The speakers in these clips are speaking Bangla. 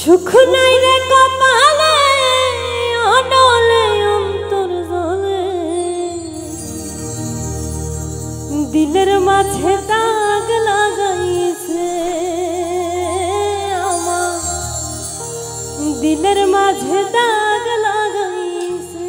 সুখ নাই রে কপালে অনলে অন্তর জলে দিলের মাঝে দাগ লাগাইছে আমার দিলের মাঝে দাগ লাগাইছে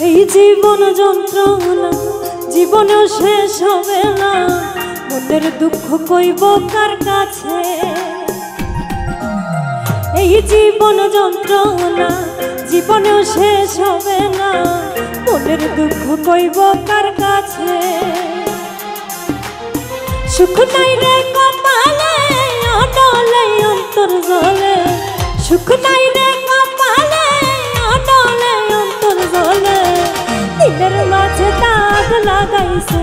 এই জীবন যন্ত্রণা জীবনে শেষ হবে না মনের দুঃখ কইব কার কাছে এই জীবন যন্ত্রণা জীবনে শেষ হবে না মনের দুঃখ কইব কার কাছে সুখ নাই রে কপালে অনলে অন্তর জলে সুখ নাই রে কপালে অনলে অন্তর জলে দিলের মাঝে দাগ লাগাইছে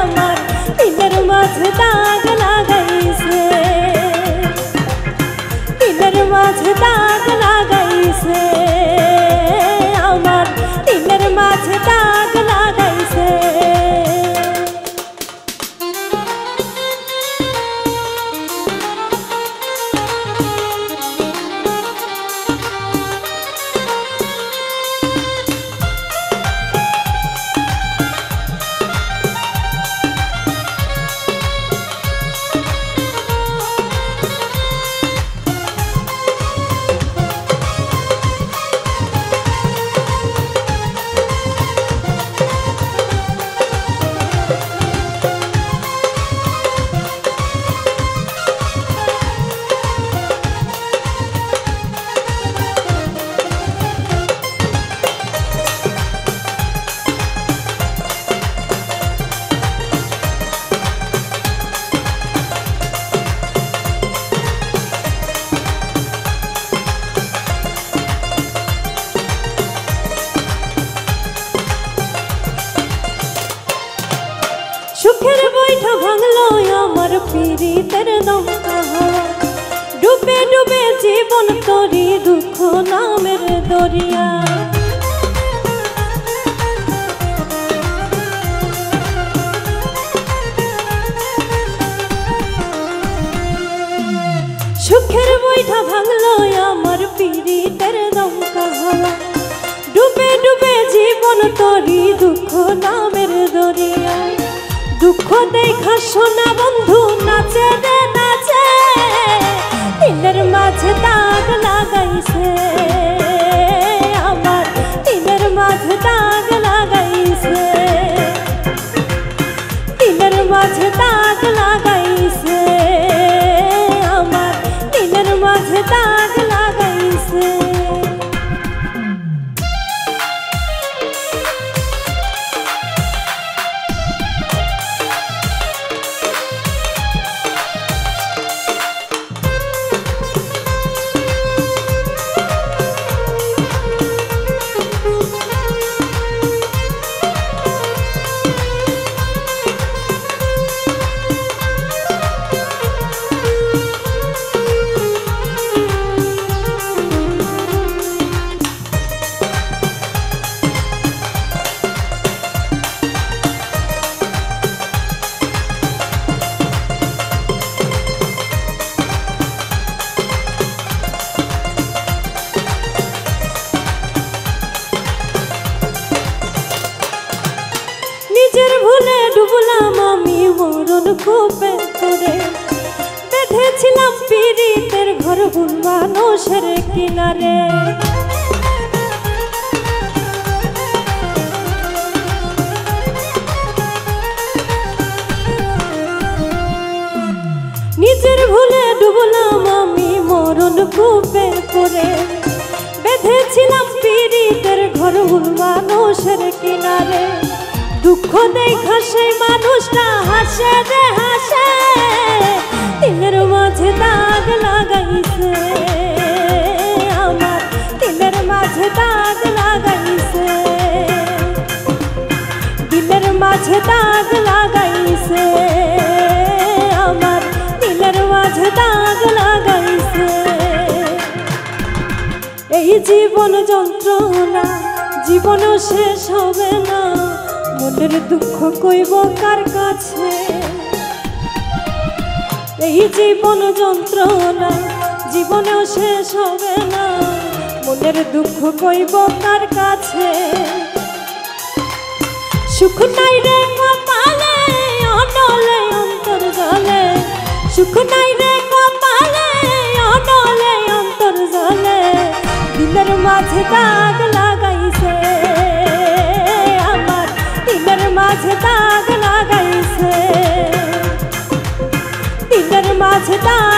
আমার দিলের মাঝে দাগ লাগাইছে দিলের মাঝে দাগ লাগাইছে আমার দিলের মাঝে দাগ লাগাইছে সুখের বৈঠা ভাঙলো আমার পীড়িতের দমকা হাওয়া ডুবে ডুবে জীবন তরি দুঃখ নামের দরিয়া সুখের বৈঠা ভাঙলো আমার পীড়িতের দমকা হাওয়া ডুবে ডুবে জীবন তরি দুঃখ নামের দরিয়া দুঃখ দেখা শোনা বন্ধু নাচে রে নাচে দিলের মাঝে দাগ লাগাইছে আমার দিলের মাঝে দাগ লাগাইছে দিলের মাঝে দাগ লাগাইছে আমার দিলের মাঝে দাগ লাগাইছে কূপে করে বেঁধেছিলাম পীড়িতের ঘর ভুল মানুষের কিনারে করে বেঁধেছিলাম পীড়িতের ঘর ভুল মানুষের কিনারে। দুঃখ দেখা সেই মানুষটা হাসে রে হাসে, দিলের মাঝে দাগ লাগাইছে আমার, দিলের মাঝে দাগ লাগাইছে, দিলের মাঝে দাগ লাগাইছে আমার, দিলের মাঝে দাগ লাগাইছে। এই জীবন যন্ত্রণা জীবনও শেষ হবে না, মনের দুঃখ কইব কার কাছে। এই জীবন যন্ত্রণা জীবনেও শেষ হবে না, মনের দুঃখ কইব কার কাছে। সুখ নাই রে কপালে অনলে অন্তর জলে, সুখ নাই রে কপালে অনলে অন্তর জলে, দিলের মাঝে দাগ লাগাইছে আমার, দিলের মাঝে দাগ লাগাইছে, দিলের মাঝে দাগ